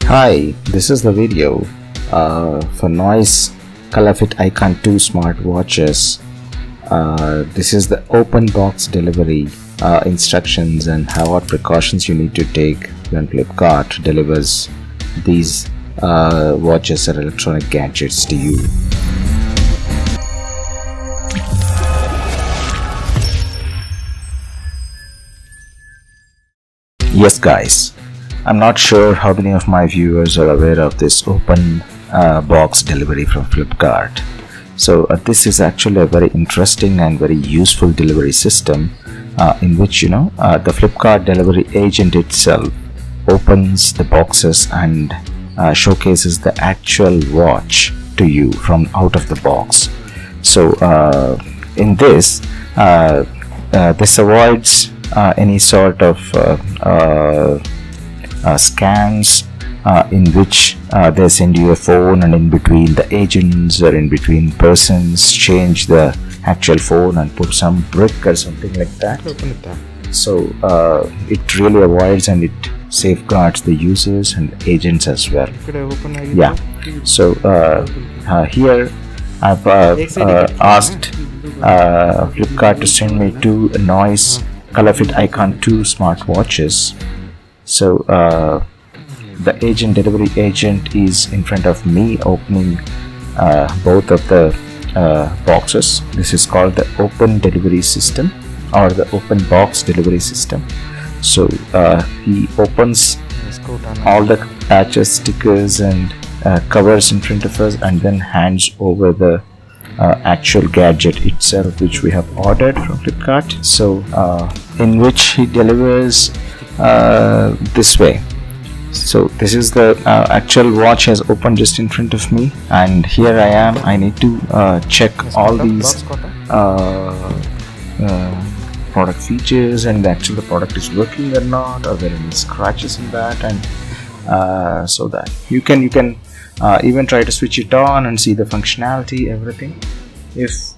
Hi, this is the video for Noise Colorfit Icon2 smartwatches. This is the open box delivery instructions and what precautions you need to take when Flipkart delivers these watches or electronic gadgets to you. Yes guys, I'm not sure how many of my viewers are aware of this open box delivery from Flipkart. So this is actually a very interesting and very useful delivery system in which the Flipkart delivery agent itself opens the boxes and showcases the actual watch to you from out of the box. So in this this avoids any sort of scans in which they send you a phone and in between the agents or in between persons change the actual phone and put some brick or something like that. So it really avoids and it safeguards the users and agents as well. Yeah. So here I've asked Flipkart to send me two Noise Colorfit Icon2 smartwatches. So the delivery agent is in front of me opening both of the boxes. This is called the open delivery system or the open box delivery system. So he opens all the patches, stickers and covers in front of us and then hands over the actual gadget itself which we have ordered from Flipkart. So in which he delivers this way. So this is the actual watch has opened just in front of me, and here I am. I need to check all these product features and actually the product is working or not, or there are any scratches in that, and so that you can even try to switch it on and see the functionality, everything. If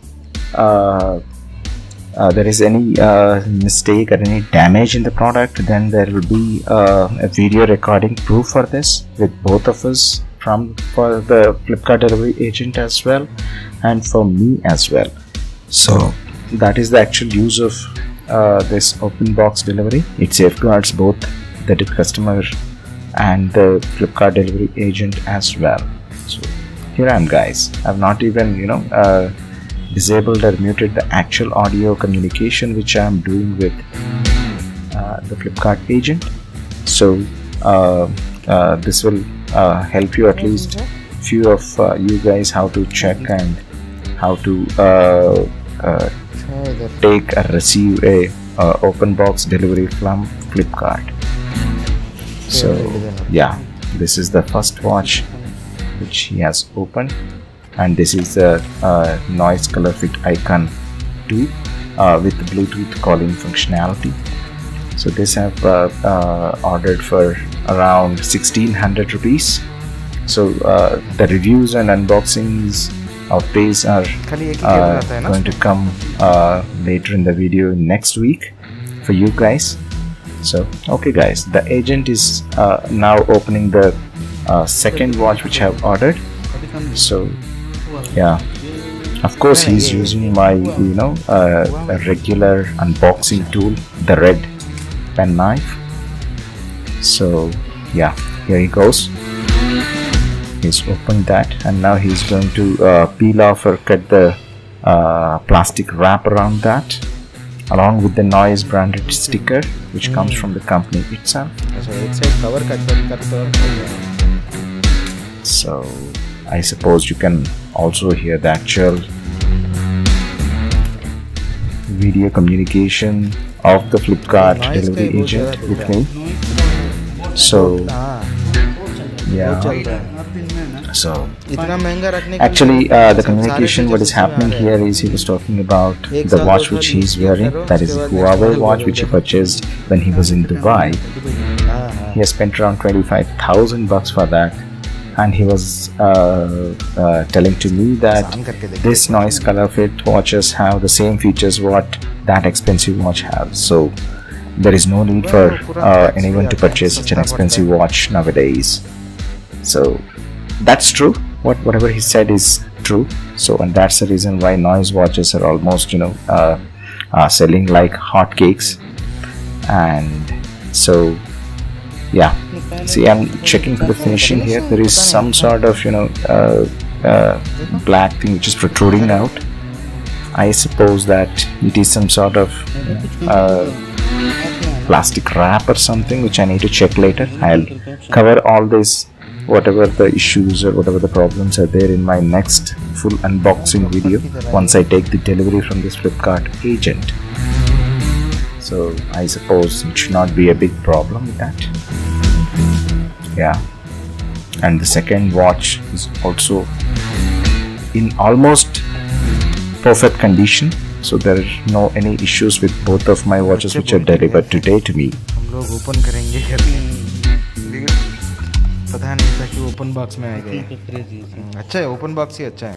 there is any mistake or any damage in the product, then there will be a video recording proof for this with both of us for the Flipkart delivery agent as well and for me as well. So that is the actual use of this open box delivery. It safeguards both the customer and the Flipkart delivery agent as well. So here I am guys. I've not even disabled or muted the actual audio communication which I am doing with the Flipkart agent. So this will help you, at least few of you guys, how to check and how to take or receive a open box delivery from Flipkart. So yeah, this is the first watch which he has opened, and this is the Noise Colorfit Icon2 with Bluetooth calling functionality. So this I've ordered for around 1600 rupees. So the reviews and unboxings of these are going to come later in the video next week for you guys. So okay guys, the agent is now opening the second watch which I have ordered. So yeah, of course he's using my a regular unboxing tool, the red pen knife. So yeah, here he goes. He's opened that and now he's going to peel off or cut the plastic wrap around that along with the Noise branded sticker which comes from the company itself. So I suppose you can also hear the actual video communication of the Flipkart delivery agent with me. So yeah, so actually the communication, what is happening here is he was talking about the watch which he is wearing, that is the Huawei watch which he purchased when he was in Dubai. He has spent around 25,000 bucks for that, and he was telling to me that this Noise Colorfit watches have the same features what that expensive watch has. So there is no need for anyone to purchase such an expensive watch nowadays. So that's true. Whatever he said is true. So, and that's the reason why noise watches are almost selling like hotcakes. And so yeah, see, I'm checking for the finishing here. There is some sort of black thing which is protruding out. I suppose that it is some sort of plastic wrap or something, which I need to check later. I'll cover all this, whatever the issues or whatever the problems are there, in my next full unboxing video once I take the delivery from this Flipkart agent. So I suppose it should not be a big problem with that. Yeah, and the second watch is also in almost perfect condition, so there are no any issues with both of my watches which are delivered today to me. हम लोग open करेंगे पता नहीं था कि open box में आएगा। अच्छा है, ओपन बॉक्स ही अच्छा है।